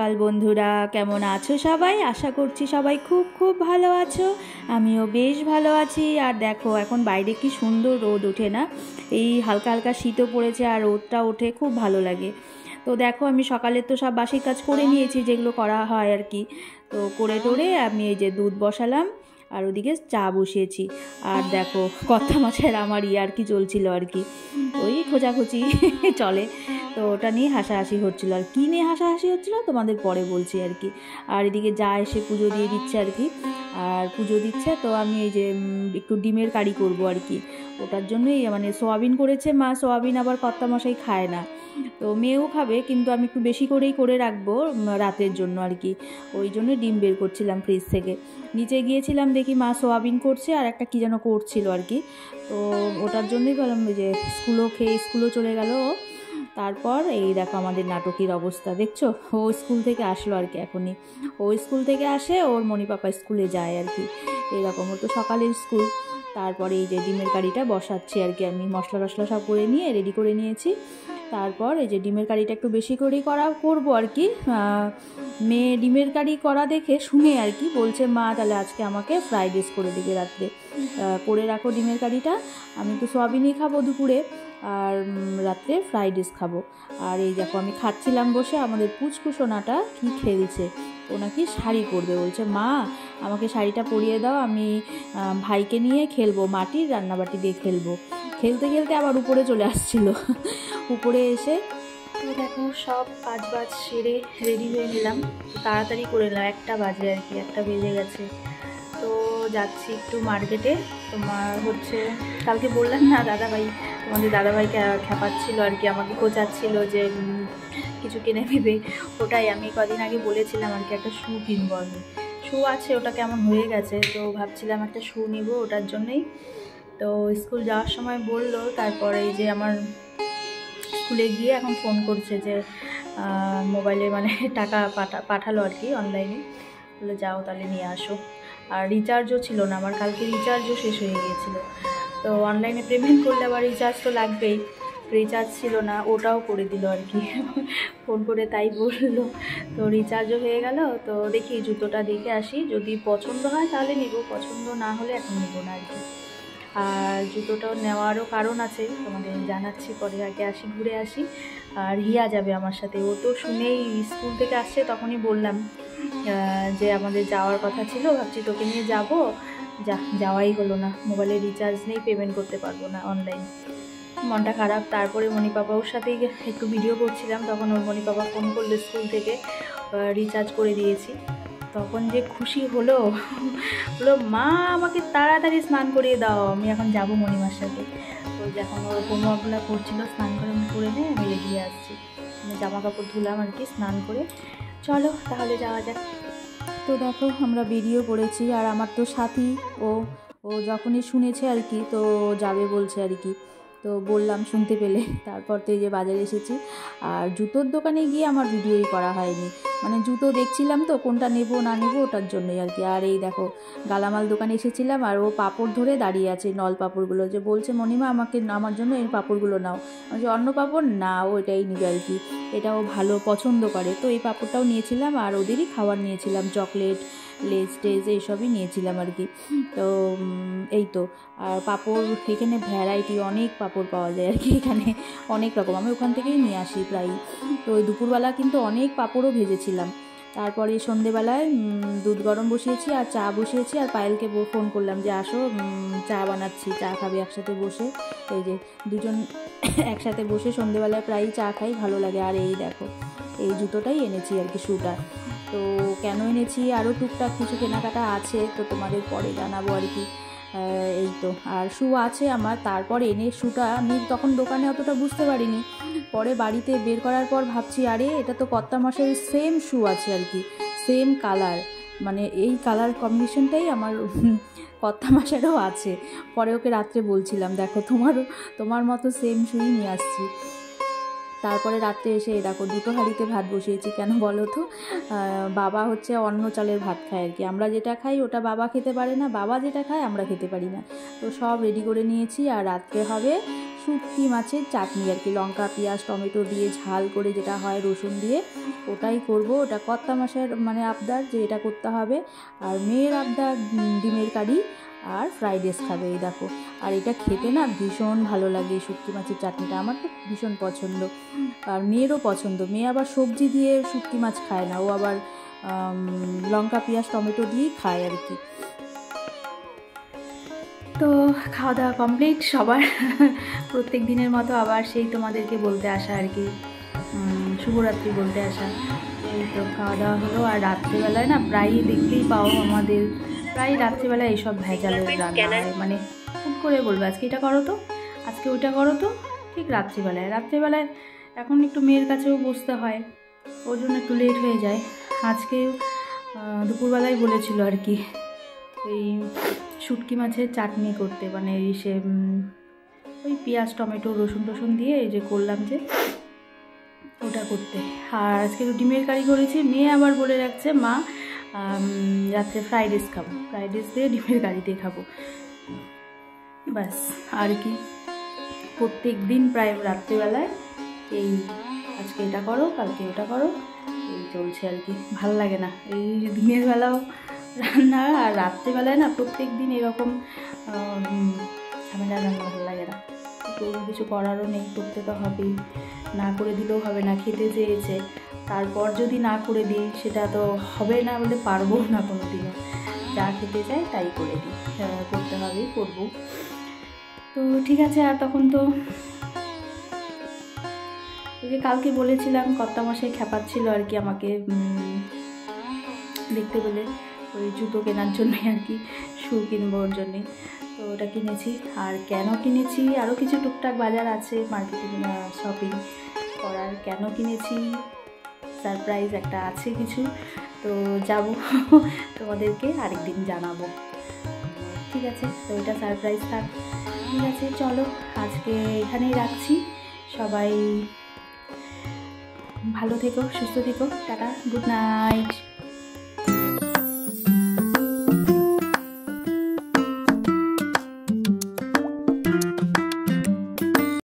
সকাল বন্ধুরা, কেমন আছো সবাই? আশা করছি সবাই খুব খুব ভালো আছো। আমিও বেশ ভালো আছি। আর দেখো এখন বাইরে কি সুন্দর রোদ ওঠে না, এই হালকা হালকা শীতও পড়েছে আর রোদটা ওঠে, খুব ভালো লাগে। তো দেখো আমি সকালে তো সব বাসি কাজ করে নিয়েছি, যেগুলো করা হয় আর কি। তো করে টোরে আমি এই যে দুধ বসালাম আর ওদিকে চা বসিয়েছি। আর দেখো কর্তা মাছের আমার আর কি চলছিল আর কি, ওই খোঁজাখুচি চলে, তো ওটা নিয়ে হাসাহাসি হচ্ছিলো। আর কী নিয়ে হাসাহাসি হচ্ছিলো তোমাদের পরে বলছি আর কি। আর এদিকে যা এসে পুজো দিয়ে দিচ্ছে আর কি, আর পুজো দিচ্ছে তো আমি এই যে একটু ডিমের কারি করব আর কি। ওটার জন্যই মানে সোয়াবিন করেছে মা, সোয়াবিন আবার কর্তা মশাই খায় না, তো মেয়েও খাবে, কিন্তু আমি একটু বেশি করেই করে রাখবো রাতের জন্য আর কি। ওই জন্য ডিম বের করছিলাম ফ্রিজ থেকে। নিচে গিয়েছিলাম, দেখি মা সোয়াবিন করছে আর একটা কী যেন করছিল আর কি। তো ওটার জন্যই বললাম যে স্কুলও খেয়ে স্কুলও চলে গেল। তারপর এই দেখো আমাদের নাটকের অবস্থা দেখছো, ও স্কুল থেকে আসলো আর কি এখনই। ও স্কুল থেকে আসে, ওর মণি পাপা স্কুলে যায় আর কি, এরকম। ওর তো সকালের স্কুল। তারপরে এই যে ডিমের কারিটা বসাচ্ছি আর কি, আমি মশলা টশলা সব করে নিয়ে রেডি করে নিয়েছি। তারপর এই যে ডিমের কারিটা একটু বেশি করেই করবো আর কি। মেয়ে ডিমের কারি করা দেখে শুনে আর কি বলছে, মা তাহলে আজকে আমাকে ফ্রাইড রাইস করে দেবে রাত্রে, করে রাখো ডিমের কারিটা, আমি তো সোয়াবিনই খাবো দুপুরে, আর রাত্রে ফ্রাইড রাইস খাবো। আর এই দেখো আমি খাচ্ছিলাম বসে, আমাদের পুচকুসোনাটা কি খেলছে, ও নাকি শাড়ি পরবে, বলছে মা আমাকে শাড়িটা পরিয়ে দাও, আমি ভাইকে নিয়ে খেলবো, মাটির রান্নাবাটি দিয়ে খেলবো। খেলতে খেলতে আবার উপরে চলে আসছিল। উপরে এসে তো দেখো সব কাজ বাজ সেরে রেডি হয়ে নিলাম, তাড়াতাড়ি করে নিলাম, 1টা বাজে আর কি, 1টা বেজে গেছে। তো যাচ্ছি একটু মার্কেটে। তোমার হচ্ছে কালকে বললাম না দাদাভাই, তোমাদের দাদাভাইকে খেপাচ্ছিল আর কি, আমাকে খোঁচাচ্ছিল যে কিছু কিনে নেবে। ওটাই আমি কদিন আগে বলেছিলাম আর কি, একটা শু কিনবো আমি। শু আছে, ওটা কেমন হয়ে গেছে, তো ভাবছিলাম একটা শু নিব ওটার জন্যই। তো স্কুল যাওয়ার সময় বললো, তারপরে এই যে আমার স্কুলে গিয়ে এখন ফোন করছে যে মোবাইলে মানে টাকা পাঠালো আর কি অনলাইনে, বলে যাও তাহলে নিয়ে আসো। আর রিচার্জও ছিল না আমার, কালকে রিচার্জও শেষ হয়ে গিয়েছিলো। তো অনলাইনে পেমেন্ট করলে আবার রিচার্জ তো লাগবেই, রিচার্জ ছিল না, ওটাও করে দিল আর কি। ফোন করে তাই বললো। তো রিচার্জও হয়ে গেল। তো দেখি জুতোটা দেখে আসি, যদি পছন্দ হয় তাহলে নিব, পছন্দ না হলে এখন নিব না আর কি। আর জুতোটাও নেওয়ারও কারণ আছে, তোমাদের জানাচ্ছি পরে, আগে আসি ঘুরে আসি। আর হিয়া যাবে আমার সাথে, ও তো শুনেই স্কুল থেকে আসছে, তখনই বললাম যে আমাদের যাওয়ার কথা ছিল, ভাবছি তোকে নিয়ে যাব, যাওয়াই হলো না, মোবাইলে রিচার্জ নেই, পেমেন্ট করতে পারবো না অনলাইন, মনটা খারাপ। তারপরে মণি পাপা ওর সাথে একটু ভিডিও করছিলাম, তখন ওর মণি পাপা ফোন করলো স্কুল থেকে, রিচার্জ করে দিয়েছি। তখন যে খুশি হলো, বললো মা আমাকে তাড়াতাড়ি স্নান করিয়ে দাও, আমি এখন যাবো মণিমার সাথে। তো যখন ওর হোমওয়ার্কগুলো করছিল, স্নান করে নিয়ে আমি রেডি আসছি, জামা কাপড় ধুলাম আর কি স্নান করে। চলো তাহলে যাওয়া যাক। তো দেখো আমরা বেরিয়ে পড়েছি, আর আমার তো সাথী, ও যখনই শুনেছে আর কি, তো যাবে বলছে আর কি, তো বললাম শুনতে পেলে। তারপর তো এই যে বাজারে এসেছি, আর জুতোর দোকানে গিয়ে আমার ভিডিওই করা হয়নি, মানে জুতো দেখছিলাম তো কোনটা নেব না নেব ওটার জন্যই আর কি। আর এই দেখো গালামাল দোকানে এসেছিলাম, আর ও পাঁপড় ধরে দাঁড়িয়ে আছে, নল পাঁপড়গুলো, যে বলছে মণিমা আমাকে আমার জন্য এই পাঁপড়গুলো নাও, যে অন্য পাঁপড় না, ও এটাই নিবে আর কি, এটাও ভালো পছন্দ করে। তো এই পাঁপড়টাও নিয়েছিলাম, আর ওদেরই খাবার নিয়েছিলাম, চকলেট লেজ টেজ এইসবই নিয়েছিলাম আর কি। তো এই তো, আর পাঁপড় এখানে ভ্যারাইটি অনেক পাঁপড় পাওয়া যায় আর কি, এখানে অনেক রকম, আমি ওখান থেকেই নিয়ে আসি প্রায়। তো ওই দুপুরবেলা কিন্তু অনেক পাঁপড়ও ভেজেছিলাম। তারপরে সন্ধেবেলায় দুধ গরম বসিয়েছি আর চা বসিয়েছি, আর পায়েলকে ফোন করলাম যে আসো চা বানাচ্ছি, চা খাবে একসাথে বসে। এই যে দুজন একসাথে বসে সন্ধেবেলায় প্রায়ই চা খাই, ভালো লাগে। আর এই দেখো এই জুতোটাই এনেছি আর কি, শুটা। তো কেন এনেছি, আরও টুকটাক কিছু কেনাকাটা আছে, তো তোমাদের পরে জানাবো আর কি। এই তো, আর শু আছে আমার। তারপর এনে শুটা আমি তখন দোকানে অতটা বুঝতে পারিনি, পরে বাড়িতে বের করার পর ভাবছি আরে এটা তো কর্তা মশাইয়ের সেম শু আছে আর কি, সেম কালার, মানে এই কালার কম্বিনেশনটাই আমার কর্তা মশাইয়েরও আছে। পরে ওকে রাত্রে বলছিলাম দেখো তোমার মতো সেম শুই নিয়ে আসছি। তারপরে রাত্রে এসে দেখো 2টো হাঁড়িতে ভাত বসিয়েছি, কেন বলো তো, বাবা হচ্ছে অন্য চালের ভাত খায় আর কি, আমরা যেটা খাই ওটা বাবা খেতে পারে না, বাবা যেটা খায় আমরা খেতে পারি না। তো সব রেডি করে নিয়েছি, আর রাত্রে হবে শুটকি মাছের চাটনি আর কি, লঙ্কা পেঁয়াজ টমেটো দিয়ে ঝাল করে যেটা হয় রসুন দিয়ে, ওটাই করব। ওটা কর্তা মাসের মানে আবদার যে এটা করতে হবে। আর মেয়ের আবদার ডিমের কারি আর ফ্রাইড রাইস খাবে, এই দেখো। আর এটা খেতে না ভীষণ ভালো লাগে, শুটকি মাছের চাটনিটা আমার তো ভীষণ পছন্দ, আর মেয়েরও পছন্দ। মেয়ে আবার সবজি দিয়ে শুটকি মাছ খায় না, ও আবার লঙ্কা পেঁয়াজ টমেটো দিয়েই খায় আর কি। তো খাওয়া দাওয়া কমপ্লিট সবার, প্রত্যেক দিনের মতো আবার সেই তোমাদেরকে বলতে আসা আর কি, শুভরাত্রি বলতে আসা। এই তো খাওয়া দাওয়া হলো। আর রাত্রিবেলায় না প্রায়ই দেখতেই পাও আমাদের প্রায় রাত্রিবেলায় এইসব ভেজালের রান্না হয়, মানে খুব করে বলবে আজকে এটা করো তো, আজকে ওইটা করো তো, ঠিক রাত্রিবেলায় এখন একটু মেয়ের কাছেও বসতে হয়, ওর জন্য একটু লেট হয়ে যায়। আজকে দুপুরবেলায় বলেছিল আর কি এই শুটকি মাছের চাটনি করতে, মানে এই সে ওই পেঁয়াজ টমেটো রসুন টসুন দিয়ে এই যে করলাম যে ওটা করতে। আর আজকে ডিমের কারি করেছি। মেয়ে আবার বলে রাখছে মা রাত্রে ফ্রাইড রাইস খাবো, ফ্রাইড রাইস দিয়ে ডিমের কারি দিয়ে খাবো, ব্যাস। আর কি প্রত্যেক দিন প্রায় রাত্রিবেলায় এই আজকে এটা করো কালকে ওটা করো, এই চলছে আর কি। ভাল লাগে না এই দিনের বেলাও রান্না, আর রাত্রিবেলায় না প্রত্যেক দিন এরকম ঝামেলা রান্না ভালো লাগে না। কোনো কিছু করারও নেই, করতে তো হবেই, না করে দিলেও হবে না। খেতে চেয়েছে, তারপর যদি না করে দিই সেটা তো হবে না, বলে পারবো না কোনো দিনও। যা খেতে চাই তাই করে দিই, করতে হবেই, করবো। তো ঠিক আছে। আর তখন তো ওই যে কালকে বলেছিলাম কর্তামশাই খেপাচ্ছিল আর কি আমাকে দেখতে বলে, ওই জুতো কেনার জন্যই আর কি, শু কিনবো ওর জন্যে। তো ওটা কিনেছি। আর কেন কিনেছি, আরও কিছু টুকটাক বাজার আছে মার্কেটিং শপিং করার। কেন কিনেছি সারপ্রাইজ একটা আছে কিছু, তো যাব তোমাদেরকে আরেকদিন জানাবো, ঠিক আছে? তো এটা সারপ্রাইজ থাক, ঠিক আছে? চলো আজকে এখানেই রাখছি। সবাই ভালো থেকো, সুস্থ থেকো, টাটা, গুড নাইট।